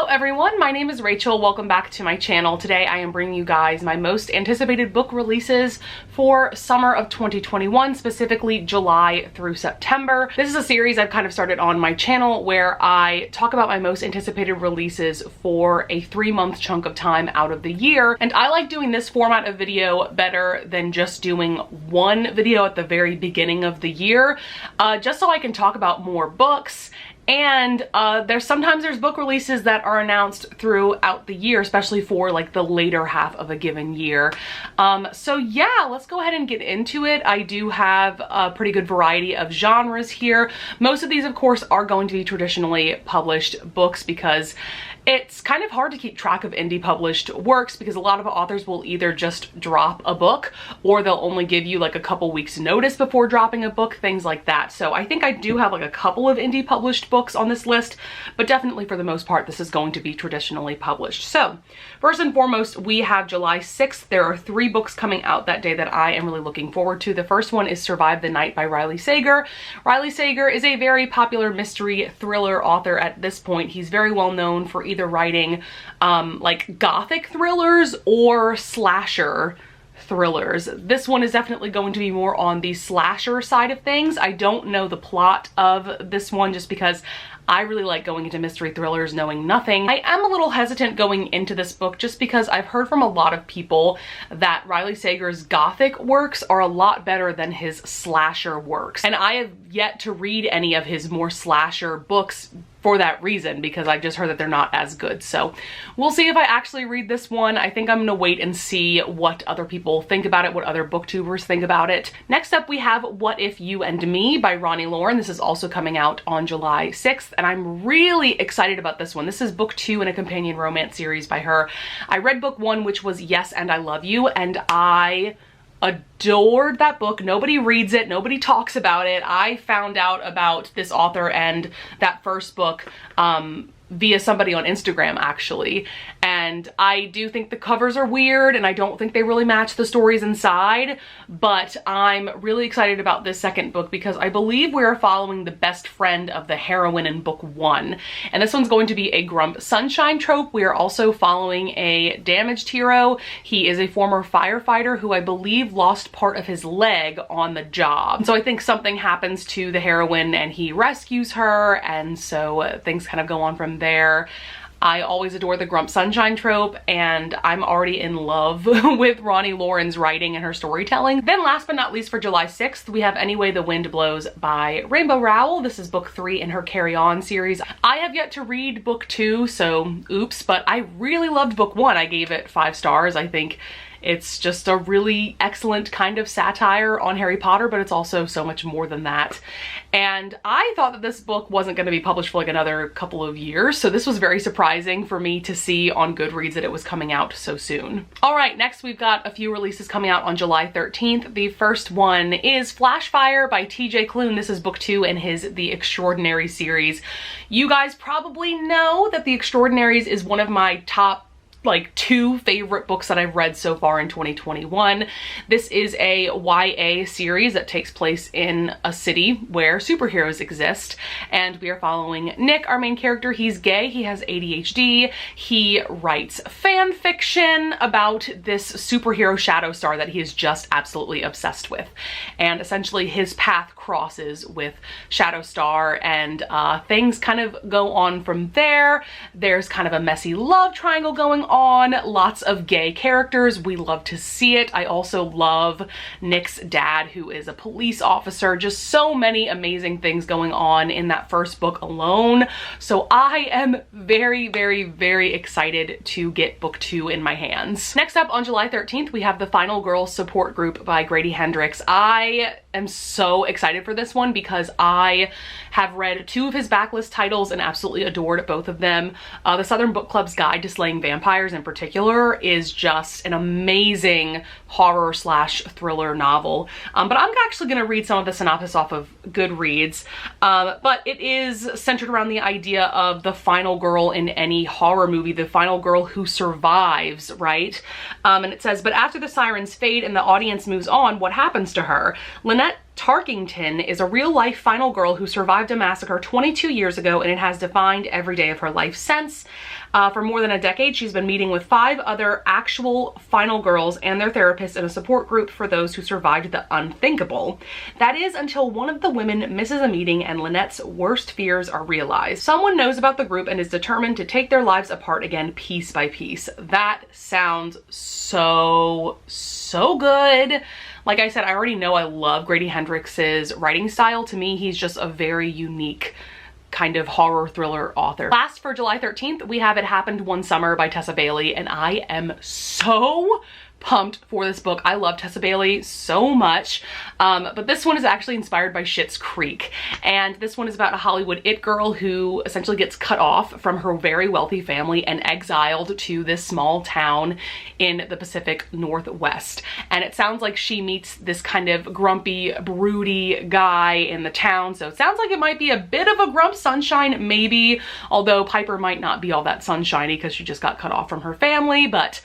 Hello everyone, my name is Rachel. Welcome back to my channel. Today I am bringing you guys my most anticipated book releases for summer of 2021, specifically July through September. This is a series I've kind of started on my channel where I talk about my most anticipated releases for a 3-month chunk of time out of the year. And I like doing this format of video better than just doing one video at the very beginning of the year, just so I can talk about more books. And sometimes there's book releases that are announced throughout the year, especially for like the later half of a given year. So yeah, let's go ahead and get into it. I do have a pretty good variety of genres here. Most of these, of course, are going to be traditionally published books because it's kind of hard to keep track of indie published works because a lot of authors will either just drop a book or they'll only give you like a couple weeks notice before dropping a book, things like that. So I think I do have like a couple of indie published books on this list, but definitely for the most part, this is going to be traditionally published. So first and foremost, we have July 6th. There are 3 books coming out that day that I am really looking forward to. The first one is Survive the Night by Riley Sager. Riley Sager is a very popular mystery thriller author at this point. He's very well known for either writing like gothic thrillers or slasher thrillers. This one is definitely going to be more on the slasher side of things. I don't know the plot of this one just because I really like going into mystery thrillers knowing nothing. I am a little hesitant going into this book just because I've heard from a lot of people that Riley Sager's gothic works are a lot better than his slasher works. And I have yet to read any of his more slasher books for that reason, because I've just heard that they're not as good. So we'll see if I actually read this one. I think I'm gonna wait and see what other people think about it, what other booktubers think about it. Next up, we have What If You and Me by Ronnie Lauren. This is also coming out on July 6th, and I'm really excited about this one. This is book 2 in a companion romance series by her. I read book 1, which was Yes and I Love You, and I adored that book. Nobody reads it, nobody talks about it. I found out about this author and that first book via somebody on Instagram, actually. And I do think the covers are weird and I don't think they really match the stories inside, but I'm really excited about this second book because I believe we are following the best friend of the heroine in book 1. And this one's going to be a Grump Sunshine trope. We are also following a damaged hero. He is a former firefighter who I believe lost part of his leg on the job. So I think something happens to the heroine and he rescues her, and so things kind of go on from there. I always adore the Grump Sunshine trope, and I'm already in love with Ronnie Lauren's writing and her storytelling. Then last but not least, for July 6th, we have Any Way the Wind Blows by Rainbow Rowell. This is book 3 in her Carry On series. I have yet to read book 2, so oops, but I really loved book 1. I gave it 5 stars. I think it's just a really excellent kind of satire on Harry Potter, but it's also so much more than that. And I thought that this book wasn't going to be published for like another couple of years, so this was very surprising for me to see on Goodreads that it was coming out so soon. All right, next we've got a few releases coming out on July 13th. The first one is Flashfire by TJ Klune. This is book 2 in his The Extraordinary series. You guys probably know that The Extraordinaries is one of my top like 2 favorite books that I've read so far in 2021. This is a YA series that takes place in a city where superheroes exist, and we are following Nick, our main character. He's gay, he has ADHD, he writes fan fiction about this superhero Shadowstar that he is just absolutely obsessed with. And essentially his path crosses with Shadowstar, and things kind of go on from there. There's kind of a messy love triangle going on, lots of gay characters. We love to see it. I also love Nick's dad, who is a police officer. Just so many amazing things going on in that first book alone. So I am very, very, very excited to get book 2 in my hands. Next up on July 13th, we have The Final Girls Support Group by Grady Hendrix. I am so excited for this one because I have read 2 of his backlist titles and absolutely adored both of them. The Southern Book Club's Guide to Slaying Vampires in particular is just an amazing horror slash thriller novel. But I'm actually going to read some of the synopsis off of Goodreads. But it is centered around the idea of the final girl in any horror movie, the final girl who survives, right? And it says, but after the sirens fade and the audience moves on, what happens to her? Lynette Tarkington is a real-life final girl who survived a massacre 22 years ago, and it has defined every day of her life since. For more than a decade, she's been meeting with 5 other actual final girls and their therapists in a support group for those who survived the unthinkable. That is until one of the women misses a meeting and Lynette's worst fears are realized. Someone knows about the group and is determined to take their lives apart again piece by piece. That sounds so good. Like I said, I already know I love Grady Hendrix's writing style. To me, he's just a very unique kind of horror thriller author. Last, for July 13th, we have It Happened One Summer by Tessa Bailey, and I am so pumped for this book. I love Tessa Bailey so much, but this one is actually inspired by Schitt's Creek, and this one is about a Hollywood it girl who essentially gets cut off from her very wealthy family and exiled to this small town in the Pacific Northwest. And it sounds like she meets this kind of grumpy, broody guy in the town, so it sounds like it might be a bit of a Grump Sunshine maybe, although Piper might not be all that sunshiny because she just got cut off from her family. But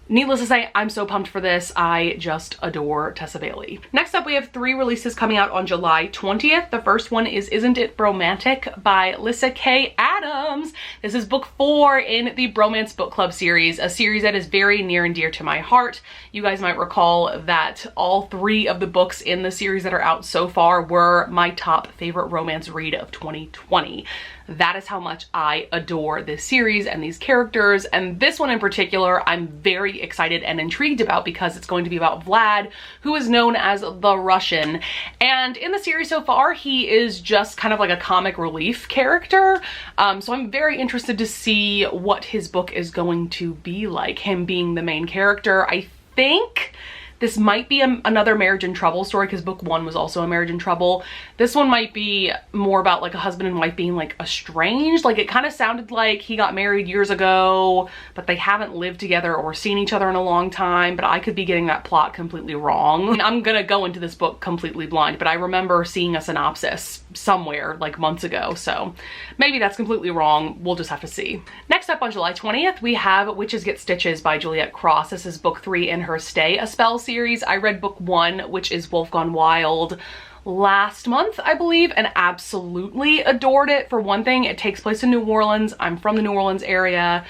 needless to say, I'm so pumped for this. I just adore Tessa Bailey. Next up, we have 3 releases coming out on July 20th. The first one is Isn't It Bromantic by Lyssa Kay Adams. This is book 4 in the Bromance Book Club series, a series that is very near and dear to my heart. You guys might recall that all 3 of the books in the series that are out so far were my top favorite romance read of 2020. That is how much I adore this series and these characters, and this one in particular I'm very excited and intrigued about because it's going to be about Vlad, who is known as the Russian. And in the series so far, he is just kind of like a comic relief character, so I'm very interested to see what his book is going to be like, him being the main character. I think this might be another marriage in trouble story, because book 1 was also a marriage in trouble. This one might be more about like a husband and wife being like estranged. Like, it kind of sounded like he got married years ago, but they haven't lived together or seen each other in a long time, but I could be getting that plot completely wrong. And I'm gonna go into this book completely blind, but I remember seeing a synopsis somewhere like months ago, so maybe that's completely wrong. We'll just have to see. Next up on July 20th, we have Witches Get Stitches by Juliet Cross. This is book 3 in her Stay a Spell series. I read book 1, which is Wolf Gone Wild, last month, I believe, and absolutely adored it. For one thing, it takes place in New Orleans. I'm from the New Orleans area,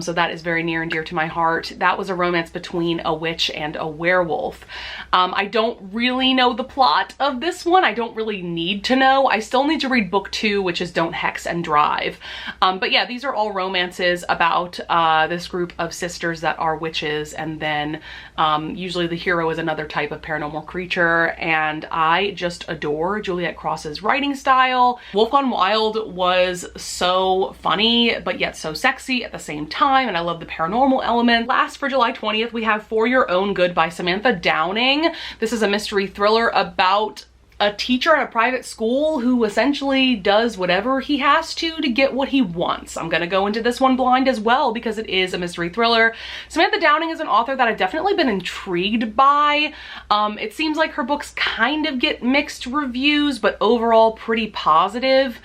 so that is very near and dear to my heart. That was a romance between a witch and a werewolf. I don't really know the plot of this one. I don't really need to know. I still need to read book 2, which is Don't Hex and Drive. But yeah, these are all romances about this group of sisters that are witches, and then usually the hero is another type of paranormal creature, and I just adore Juliet Cross's writing style. Wolf Gone Wild was so funny, but yet so sexy at the same time, and I love the paranormal element. Last, for July 20th, we have For Your Own Good by Samantha Downing. This is a mystery thriller about a teacher at a private school who essentially does whatever he has to get what he wants. I'm gonna go into this one blind as well because it is a mystery thriller. Samantha Downing is an author that I've definitely been intrigued by. It seems like her books kind of get mixed reviews, but overall pretty positive.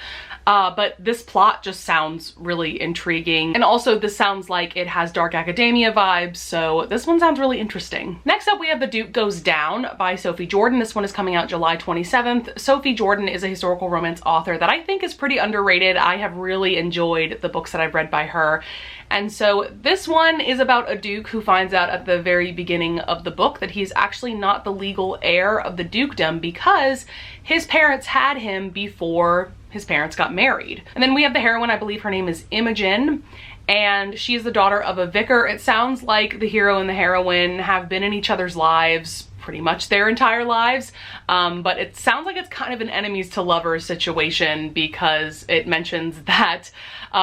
But this plot just sounds really intriguing. And also this sounds like it has dark academia vibes, so this one sounds really interesting. Next up, we have The Duke Goes Down by Sophie Jordan. This one is coming out July 27th. Sophie Jordan is a historical romance author that I think is pretty underrated. I have really enjoyed the books that I've read by her. And so this one is about a duke who finds out at the very beginning of the book that he's actually not the legal heir of the dukedom because his parents had him before his parents got married. And then we have the heroine, I believe her name is Imogen, and she is the daughter of a vicar. It sounds like the hero and the heroine have been in each other's lives pretty much their entire lives, but it sounds like it's kind of an enemies to lovers situation because it mentions that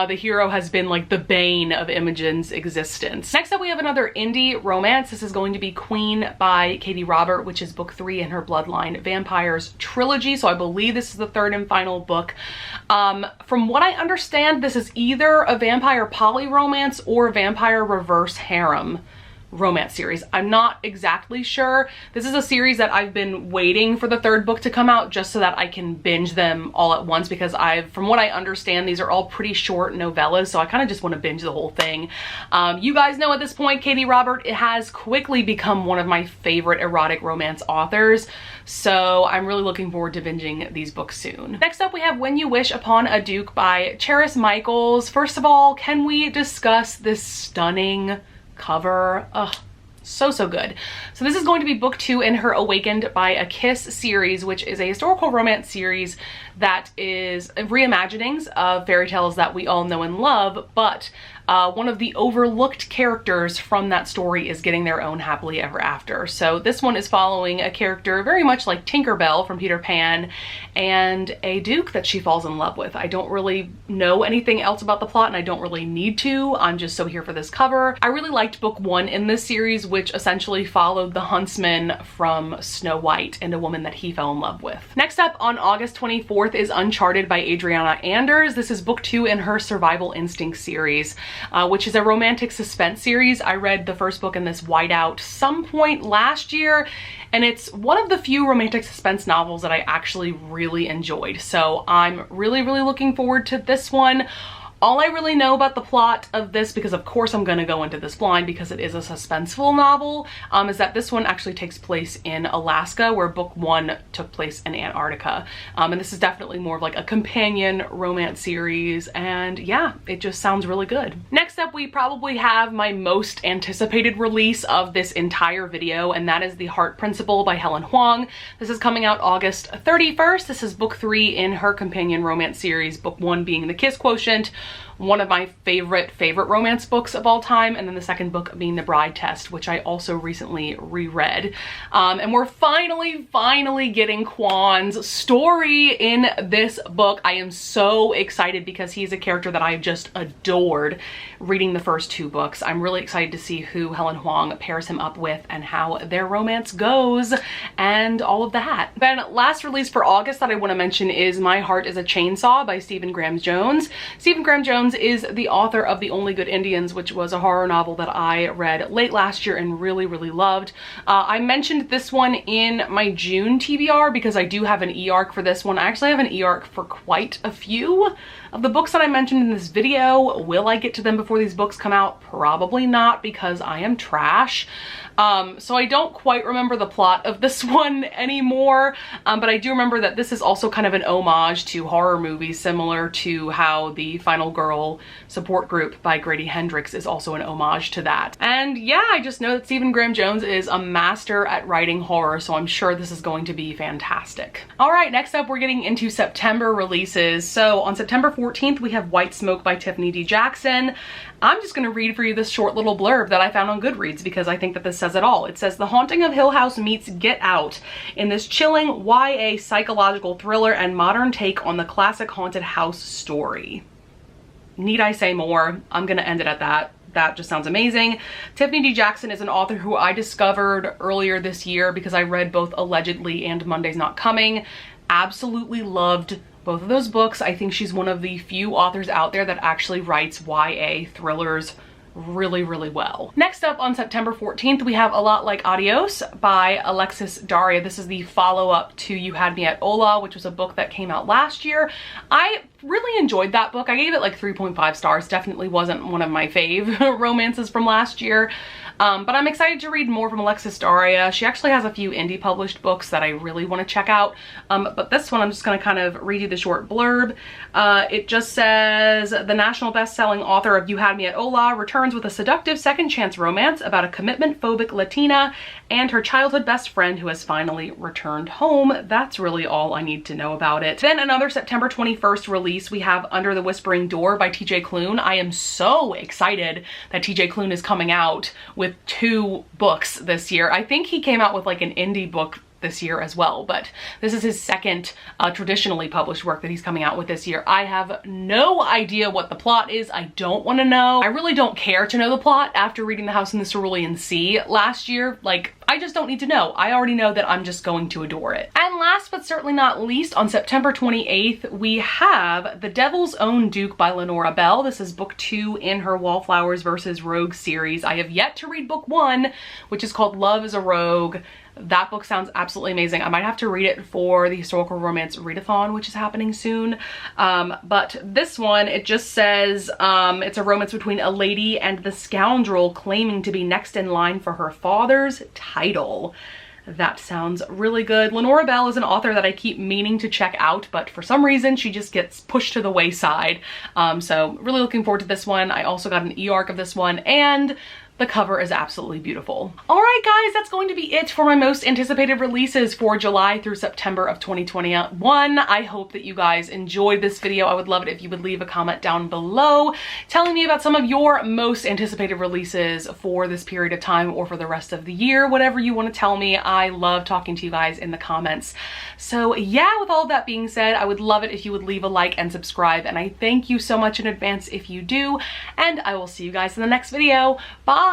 the hero has been like the bane of Imogen's existence. Next up, we have another indie romance. This is going to be Queen by Katie Robert, which is book 3 in her Bloodline Vampires trilogy. So I believe this is the 3rd and final book. From what I understand, this is either a vampire poly romance or a vampire reverse harem romance series. I'm not exactly sure. This is a series that I've been waiting for the third book to come out just so that I can binge them all at once, because from what I understand, these are all pretty short novellas, so I kind of just want to binge the whole thing. You guys know at this point, Katee Robert has quickly become one of my favorite erotic romance authors, so I'm really looking forward to binging these books soon. Next up, we have When You Wish Upon a Duke by Charis Michaels. First of all, can we discuss this stunning cover? Ugh, so good. So this is going to be book 2 in her Awakened by a Kiss series, which is a historical romance series that is reimaginings of fairy tales that we all know and love, but one of the overlooked characters from that story is getting their own happily ever after. So this one is following a character very much like Tinkerbell from Peter Pan and a duke that she falls in love with. I don't really know anything else about the plot, and I don't really need to. I'm just so here for this cover. I really liked book 1 in this series, which essentially followed the huntsman from Snow White and a woman that he fell in love with. Next up on August 24th is Uncharted by Adriana Anders. This is book 2 in her Survival Instinct series, which is a romantic suspense series. I read the first book in this Whiteout some point last year, and it's one of the few romantic suspense novels that I actually really enjoyed. So I'm really looking forward to this one. All I really know about the plot of this, because of course I'm gonna go into this blind because it is a suspenseful novel, is that this one actually takes place in Alaska, where book 1 took place in Antarctica. And this is definitely more of like a companion romance series, and yeah, it just sounds really good. Next up, we probably have my most anticipated release of this entire video, and that is The Heart Principle by Helen Hoang. This is coming out August 31st. This is book 3 in her companion romance series, book 1 being The Kiss Quotient, one of my favorite romance books of all time, and then the second book being The Bride Test, which I also recently reread. And we're finally getting Quan's story in this book. I am so excited because he's a character that I just adored reading the first 2 books. I'm really excited to see who Helen Hoang pairs him up with and how their romance goes and all of that. Then last release for August that I want to mention is My Heart is a Chainsaw by Stephen Graham Jones. Stephen Graham Jones is the author of The Only Good Indians, which was a horror novel that I read late last year and really loved. I mentioned this one in my June TBR because I do have an e-arc for this one. I actually have an e-arc for quite a few of the books that I mentioned in this video. Will I get to them before these books come out? Probably not, because I am trash. So I don't quite remember the plot of this one anymore, but I do remember that this is also kind of an homage to horror movies, similar to how the Final Girl support group by Grady Hendrix is also an homage to that. And yeah, I just know that Stephen Graham Jones is a master at writing horror, so I'm sure this is going to be fantastic. All right, next up we're getting into September releases. So on September 14th, we have White Smoke by Tiffany D. Jackson. I'm just going to read for you this short little blurb that I found on Goodreads because I think that this says it all. It says, "The Haunting of Hill House meets Get Out in this chilling YA psychological thriller and modern take on the classic haunted house story." Need I say more? I'm going to end it at that. That just sounds amazing. Tiffany D. Jackson is an author who I discovered earlier this year because I read both Allegedly and Monday's Not Coming. Absolutely loved both of those books. I think she's one of the few authors out there that actually writes YA thrillers really well. Next up on September 14th, we have A Lot Like Adios by Alexis Daria. This is the follow-up to You Had Me at Hola, which was a book that came out last year. I really enjoyed that book. I gave it like 3.5 stars. Definitely wasn't one of my fave romances from last year. But I'm excited to read more from Alexis Daria. She actually has a few indie published books that I really want to check out. But this one, I'm just going to kind of read you the short blurb. It just says, "The national best-selling author of You Had Me at Hola returns with a seductive second chance romance about a commitment-phobic Latina and her childhood best friend who has finally returned home." That's really all I need to know about it. Then another September 21st release, we have Under the Whispering Door by TJ Klune. I am so excited that TJ Klune is coming out with 2 books this year. I think he came out with like an indie book this year as well, but this is his second traditionally published work that he's coming out with this year. I have no idea what the plot is. I don't want to know. I really don't care to know the plot after reading The House in the Cerulean Sea last year. Like, I just don't need to know. I already know that I'm just going to adore it. And last but certainly not least, on September 28th, we have The Devil's Own Duke by Lenora Bell. This is book 2 in her Wallflowers vs. Rogue series. I have yet to read book 1, which is called Love is a Rogue. That book sounds absolutely amazing. I might have to read it for the Historical Romance Readathon, which is happening soon. But this one, it just says it's a romance between a lady and the scoundrel claiming to be next in line for her father's title. That sounds really good. Lenora Bell is an author that I keep meaning to check out, but for some reason she just gets pushed to the wayside. So really looking forward to this one. I also got an e-arc of this one, and the cover is absolutely beautiful. All right, guys, that's going to be it for my most anticipated releases for July through September of 2021. I hope that you guys enjoyed this video. I would love it if you would leave a comment down below telling me about some of your most anticipated releases for this period of time or for the rest of the year, whatever you want to tell me. I love talking to you guys in the comments. So yeah, with all of that being said, I would love it if you would leave a like and subscribe, and I thank you so much in advance if you do, and I will see you guys in the next video. Bye!